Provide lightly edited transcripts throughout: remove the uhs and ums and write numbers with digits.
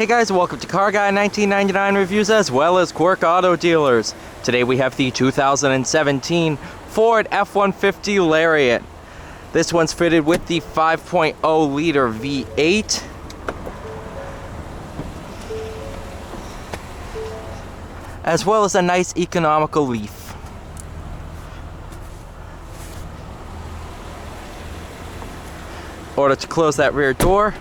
Hey guys, welcome to Car Guy 1999 Reviews as well as Quirk Auto Dealers. Today we have the 2017 Ford F-150 Lariat. This one's fitted with the 5.0 liter V8. As well as a nice economical Leaf. In order to close that rear door,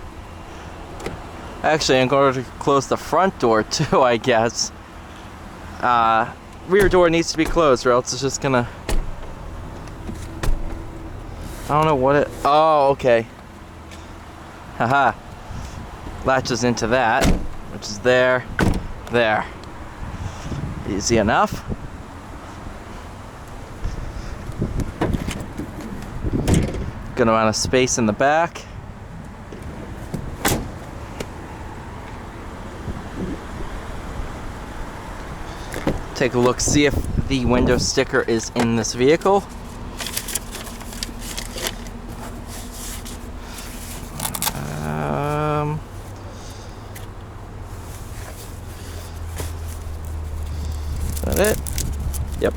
actually, in order to close the front door too, I guess. Rear door needs to be closed or else it's just gonna... I don't know what it... Oh, okay. Haha. Latches into that, which is there. There. Easy enough. Good amount of space in the back. Take a look, see if the window sticker is in this vehicle. Is that it? Yep.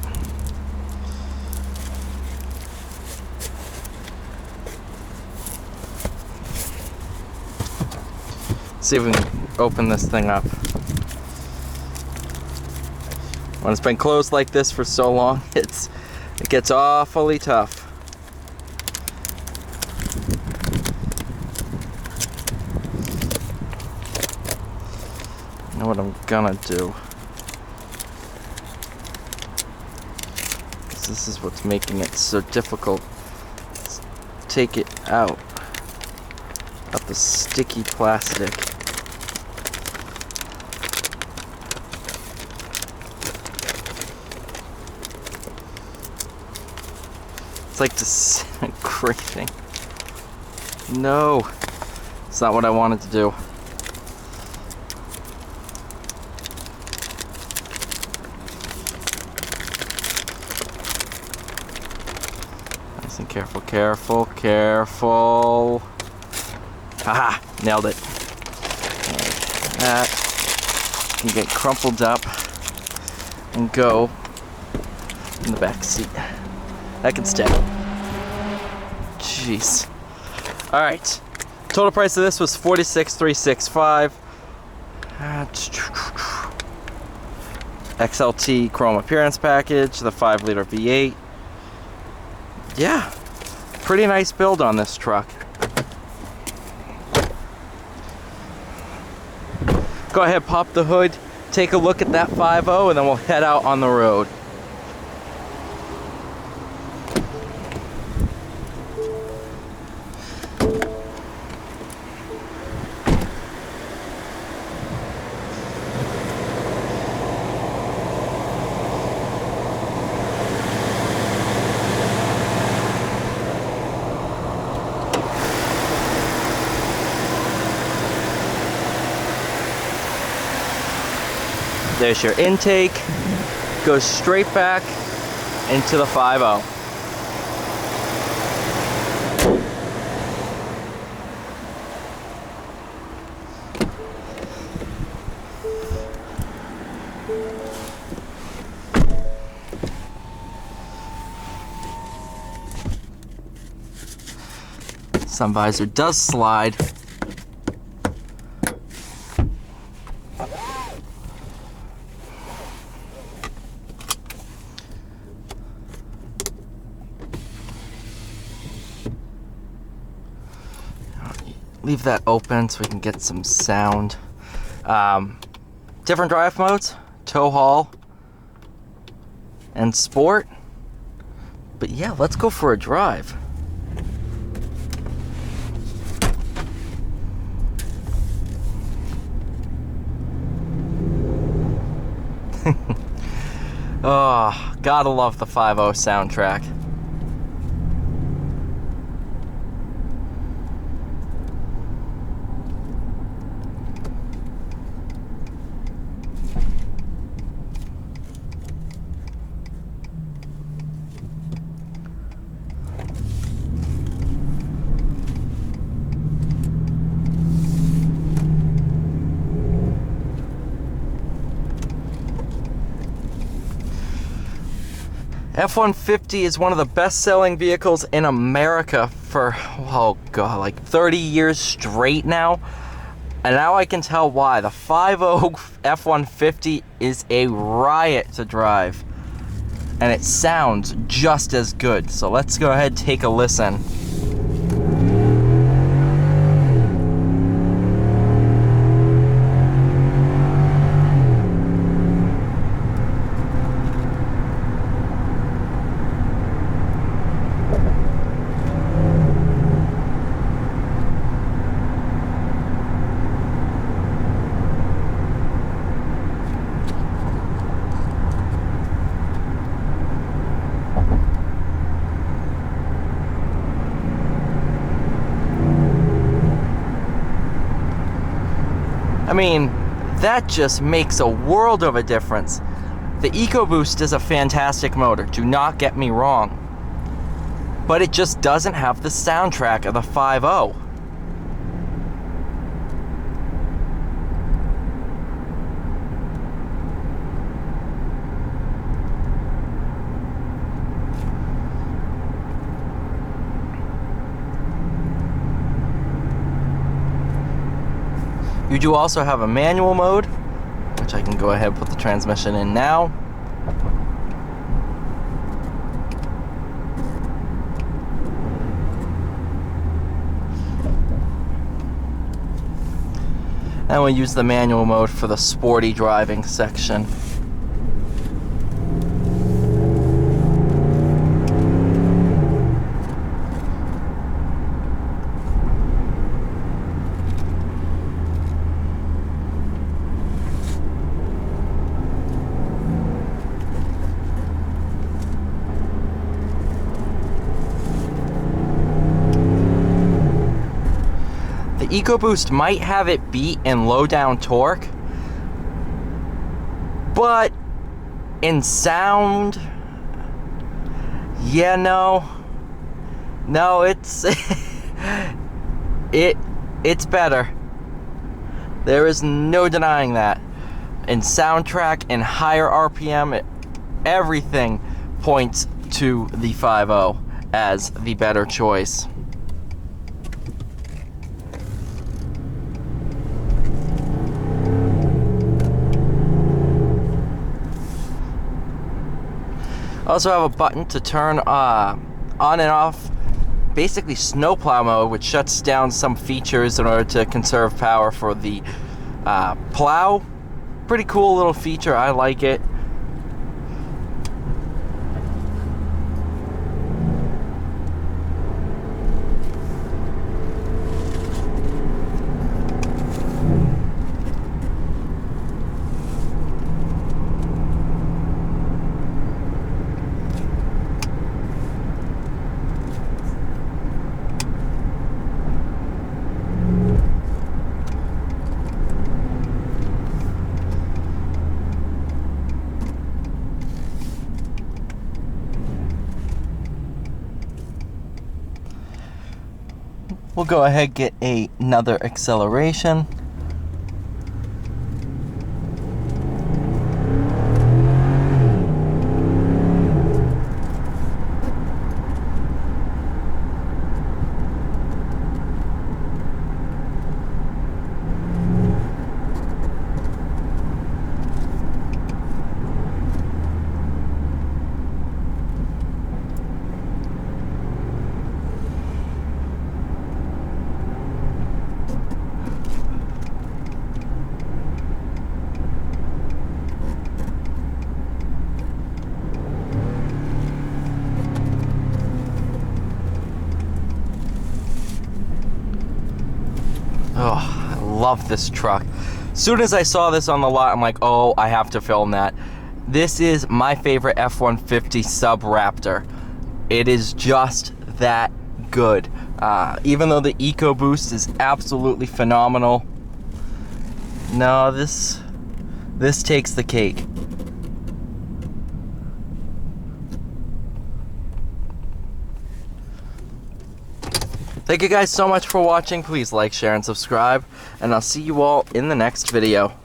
See if we can open this thing up. When it's been closed like this for so long, it gets awfully tough. I know what I'm gonna do. Because this is what's making it so difficult. Let's take it out of the sticky plastic. It's like disintegrating. No, it's not what I wanted to do. Nice and careful, careful, careful. Haha, nailed it. Like that can get crumpled up and go in the back seat. That can stay. Jeez. Alright. Total price of this was $46,365. XLT Chrome Appearance Package, the 5-liter V8. Yeah. Pretty nice build on this truck. Go ahead, pop the hood, take a look at that 5.0, and then we'll head out on the road. There's your intake, goes straight back into the 5.0. Sun visor does slide. Leave that open so we can get some sound. Different drive modes, tow haul and sport. But yeah, let's go for a drive. Oh, gotta love the 5.0 soundtrack. F-150 is one of the best-selling vehicles in America for, oh god, like 30 years straight now. And now I can tell why. The 5.0 F-150 is a riot to drive. And it sounds just as good. So let's go ahead and take a listen. I mean, that just makes a world of a difference. The EcoBoost is a fantastic motor, do not get me wrong. But it just doesn't have the soundtrack of the 5.0. You do also have a manual mode, which I can go ahead and put the transmission in now. And we'll use the manual mode for the sporty driving section. The EcoBoost might have it beat in low down torque, but in sound, yeah, no, it's it's better. There is no denying that. In soundtrack and higher RPM, everything points to the 5.0 as the better choice. Also have a button to turn on and off, basically snowplow mode, which shuts down some features in order to conserve power for the plow. Pretty cool little feature, I like it. We'll go ahead and get another acceleration. Oh, I love this truck. As soon as I saw this on the lot, I'm like, oh, I have to film that. This is my favorite F-150 Sub Raptor. It is just that good. Even though the EcoBoost is absolutely phenomenal, no, this takes the cake. Thank you guys so much for watching. Please like, share, and subscribe, and I'll see you all in the next video.